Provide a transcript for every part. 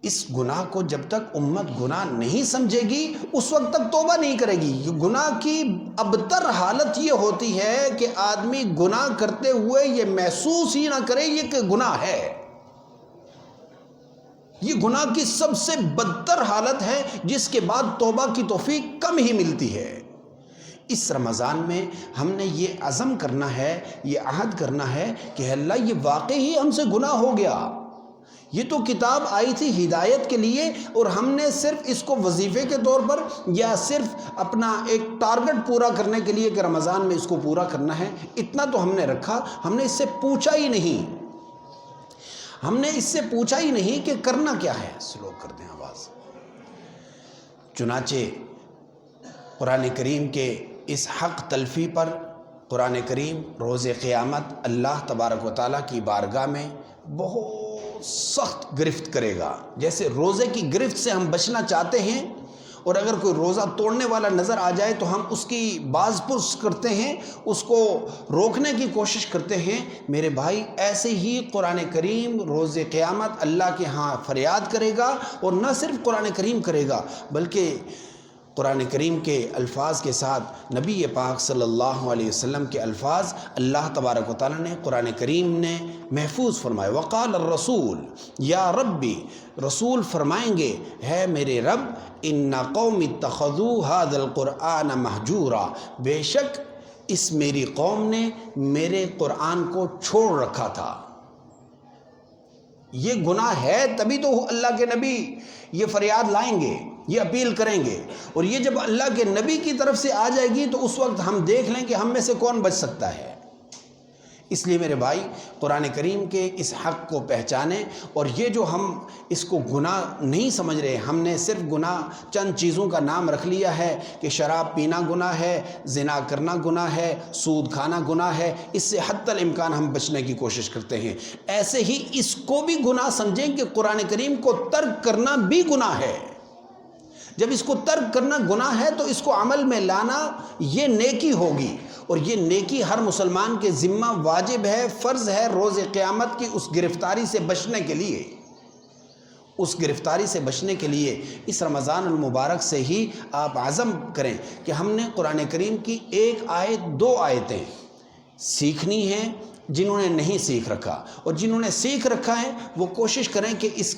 اس گناہ کو جب تک امت گناہ نہیں سمجھے گی اس وقت تک توبہ نہیں کرے گی۔ گناہ کی ابتر حالت یہ ہوتی ہے کہ آدمی گناہ کرتے ہوئے یہ محسوس ہی نہ کرے یہ کہ گناہ ہے۔ یہ گناہ کی سب سے بدتر حالت ہے جس کے بعد توبہ کی توفیق کم ہی ملتی ہے۔ اس رمضان میں ہم نے یہ عزم کرنا ہے، یہ عہد کرنا ہے کہ اللہ یہ واقعی ہم سے گناہ ہو گیا، یہ تو کتاب آئی تھی ہدایت کے لیے اور ہم نے صرف اس کو وظیفے کے طور پر یا صرف اپنا ایک ٹارگٹ پورا کرنے کے لیے کہ رمضان میں اس کو پورا کرنا ہے، اتنا تو ہم نے رکھا، ہم نے اس سے پوچھا ہی نہیں، ہم نے اس سے پوچھا ہی نہیں کہ کرنا کیا ہے۔ سلو کر دیں آواز۔ چنانچہ قرآن کریم کے اس حق تلفی پر قرآن کریم روز قیامت اللہ تبارک و تعالیٰ کی بارگاہ میں بہت سخت گرفت کرے گا۔ جیسے روزے کی گرفت سے ہم بچنا چاہتے ہیں اور اگر کوئی روزہ توڑنے والا نظر آ جائے تو ہم اس کی باز پرس کرتے ہیں، اس کو روکنے کی کوشش کرتے ہیں، میرے بھائی ایسے ہی قرآن کریم روز قیامت اللہ کے ہاں فریاد کرے گا، اور نہ صرف قرآن کریم کرے گا بلکہ قرآن کریم کے الفاظ کے ساتھ نبی پاک صلی اللہ علیہ وسلم کے الفاظ اللہ تبارک و تعالیٰ نے قرآن کریم نے محفوظ فرمائے۔ وقال الرسول یا ربی، رسول فرمائیں گے ہے میرے رب، ان قوم اتخذوا هذا القرآن مہجورا، بے شک اس میری قوم نے میرے قرآن کو چھوڑ رکھا تھا۔ یہ گناہ ہے تبھی تو اللہ کے نبی یہ فریاد لائیں گے، یہ اپیل کریں گے، اور یہ جب اللہ کے نبی کی طرف سے آ جائے گی تو اس وقت ہم دیکھ لیں کہ ہم میں سے کون بچ سکتا ہے۔ اس لیے میرے بھائی قرآن کریم کے اس حق کو پہچانیں، اور یہ جو ہم اس کو گناہ نہیں سمجھ رہے، ہم نے صرف گناہ چند چیزوں کا نام رکھ لیا ہے کہ شراب پینا گناہ ہے، زنا کرنا گناہ ہے، سود کھانا گناہ ہے، اس سے حتی الامکان ہم بچنے کی کوشش کرتے ہیں۔ ایسے ہی اس کو بھی گناہ سمجھیں کہ قرآن کریم کو ترک کرنا بھی گناہ ہے۔ جب اس کو ترک کرنا گناہ ہے تو اس کو عمل میں لانا یہ نیکی ہوگی، اور یہ نیکی ہر مسلمان کے ذمہ واجب ہے، فرض ہے روز قیامت کی اس گرفتاری سے بچنے کے لیے۔ اس گرفتاری سے بچنے کے لیے اس رمضان المبارک سے ہی آپ عزم کریں کہ ہم نے قرآن کریم کی ایک آیت، دو آیتیں سیکھنی ہیں جنہوں نے نہیں سیکھ رکھا، اور جنہوں نے سیکھ رکھا ہے وہ کوشش کریں کہ اس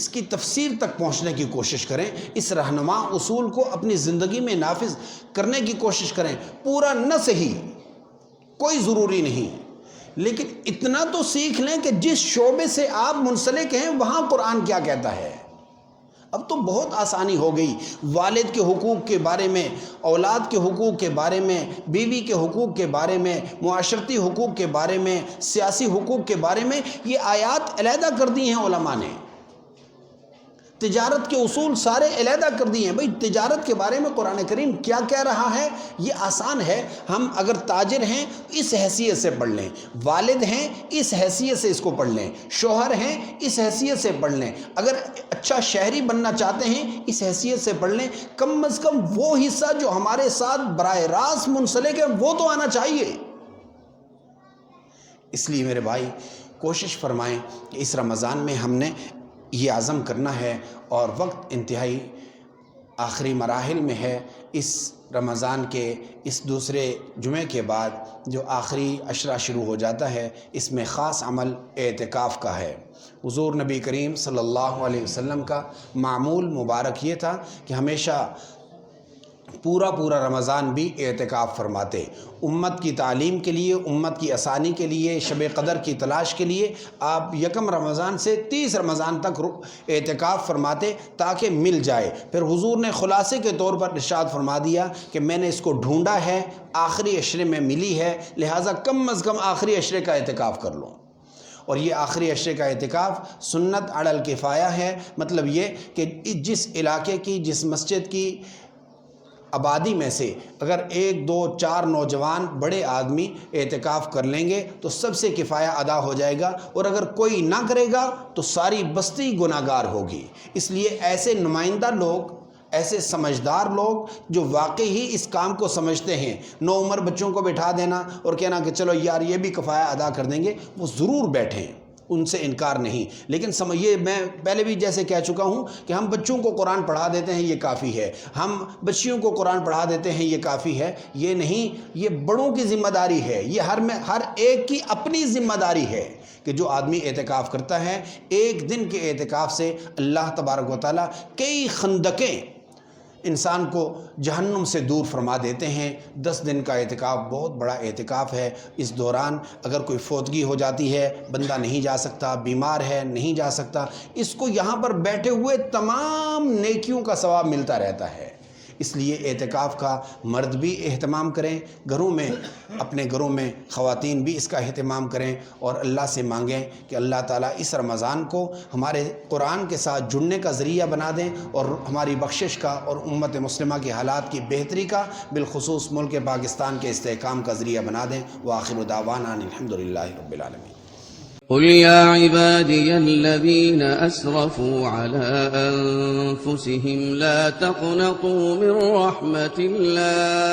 کی تفسیر تک پہنچنے کی کوشش کریں، اس رہنما اصول کو اپنی زندگی میں نافذ کرنے کی کوشش کریں۔ پورا نہ صحیح، کوئی ضروری نہیں، لیکن اتنا تو سیکھ لیں کہ جس شعبے سے آپ منسلک ہیں وہاں قرآن کیا کہتا ہے۔ اب تو بہت آسانی ہو گئی، والد کے حقوق کے بارے میں، اولاد کے حقوق کے بارے میں، بیوی کے حقوق کے بارے میں، معاشرتی حقوق کے بارے میں، سیاسی حقوق کے بارے میں یہ آیات علیحدہ کر دی ہیں علماء نے۔ تجارت کے اصول سارے علیحدہ کر دیے ہیں۔ بھئی تجارت کے بارے میں قرآن کریم کیا کہہ رہا ہے یہ آسان ہے، ہم اگر تاجر ہیں اس حیثیت سے پڑھ لیں، والد ہیں اس حیثیت سے اس کو پڑھ لیں، شوہر ہیں اس حیثیت سے پڑھ لیں، اگر اچھا شہری بننا چاہتے ہیں اس حیثیت سے پڑھ لیں، کم از کم وہ حصہ جو ہمارے ساتھ براہ راست منسلک ہے وہ تو آنا چاہیے۔ اس لیے میرے بھائی کوشش فرمائیں کہ اس رمضان میں ہم نے یہ عزم کرنا ہے، اور وقت انتہائی آخری مراحل میں ہے۔ اس رمضان کے اس دوسرے جمعے کے بعد جو آخری عشرہ شروع ہو جاتا ہے، اس میں خاص عمل اعتکاف کا ہے۔ حضور نبی کریم صلی اللہ علیہ وسلم کا معمول مبارک یہ تھا کہ ہمیشہ پورا رمضان بھی اعتکاف فرماتے، امت کی تعلیم کے لیے، امت کی آسانی کے لیے، شب قدر کی تلاش کے لیے آپ 1 رمضان سے 30 رمضان تک اعتکاف فرماتے تاکہ مل جائے۔ پھر حضور نے خلاصے کے طور پر ارشاد فرما دیا کہ میں نے اس کو ڈھونڈا ہے، آخری عشرے میں ملی ہے، لہٰذا کم از کم آخری عشرے کا اعتکاف کر لو۔ اور یہ آخری عشرے کا اعتکاف سنت علی الکفایہ ہے، مطلب یہ کہ جس علاقے کی، جس مسجد کی آبادی میں سے اگر 1 2 4 نوجوان بڑے آدمی اعتکاف کر لیں گے تو سب سے کفایہ ادا ہو جائے گا، اور اگر کوئی نہ کرے گا تو ساری بستی گناہ گار ہوگی۔ اس لیے ایسے نمائندہ لوگ، ایسے سمجھدار لوگ جو واقعی ہی اس کام کو سمجھتے ہیں، نو عمر بچوں کو بٹھا دینا اور کہنا کہ چلو یار یہ بھی کفایہ ادا کر دیں گے، وہ ضرور بیٹھیں، ان سے انکار نہیں. لیکن یہ میں پہلے بھی جیسے کہہ چکا ہوں کہ ہم بچوں کو قرآن پڑھا دیتے ہیں یہ کافی ہے، ہم بچیوں کو قرآن پڑھا دیتے ہیں یہ کافی ہے، یہ نہیں. یہ بڑوں کی ذمہ داری ہے، یہ ہر ایک کی اپنی ذمہ داری ہے کہ جو آدمی اعتکاف کرتا ہے، ایک دن کے اعتکاف سے اللہ تبارک و تعالیٰ کئی خندقیں انسان کو جہنم سے دور فرما دیتے ہیں. 10 دن کا اعتکاف بہت بڑا اعتکاف ہے. اس دوران اگر کوئی فوتگی ہو جاتی ہے، بندہ نہیں جا سکتا، بیمار ہے نہیں جا سکتا، اس کو یہاں پر بیٹھے ہوئے تمام نیکیوں کا ثواب ملتا رہتا ہے. اس لیے اعتکاف کا مرد بھی اہتمام کریں، گھروں میں اپنے گھروں میں خواتین بھی اس کا اہتمام کریں اور اللہ سے مانگیں کہ اللہ تعالیٰ اس رمضان کو ہمارے قرآن کے ساتھ جڑنے کا ذریعہ بنا دیں اور ہماری بخشش کا اور امت مسلمہ کے حالات کی بہتری کا، بالخصوص ملک پاکستان کے استحکام کا ذریعہ بنا دیں. وآخر دعوانا الحمدللہ رب العالمین. قل يا عبادي الذين أسرفوا على أنفسهم لا تقنطوا من رحمة الله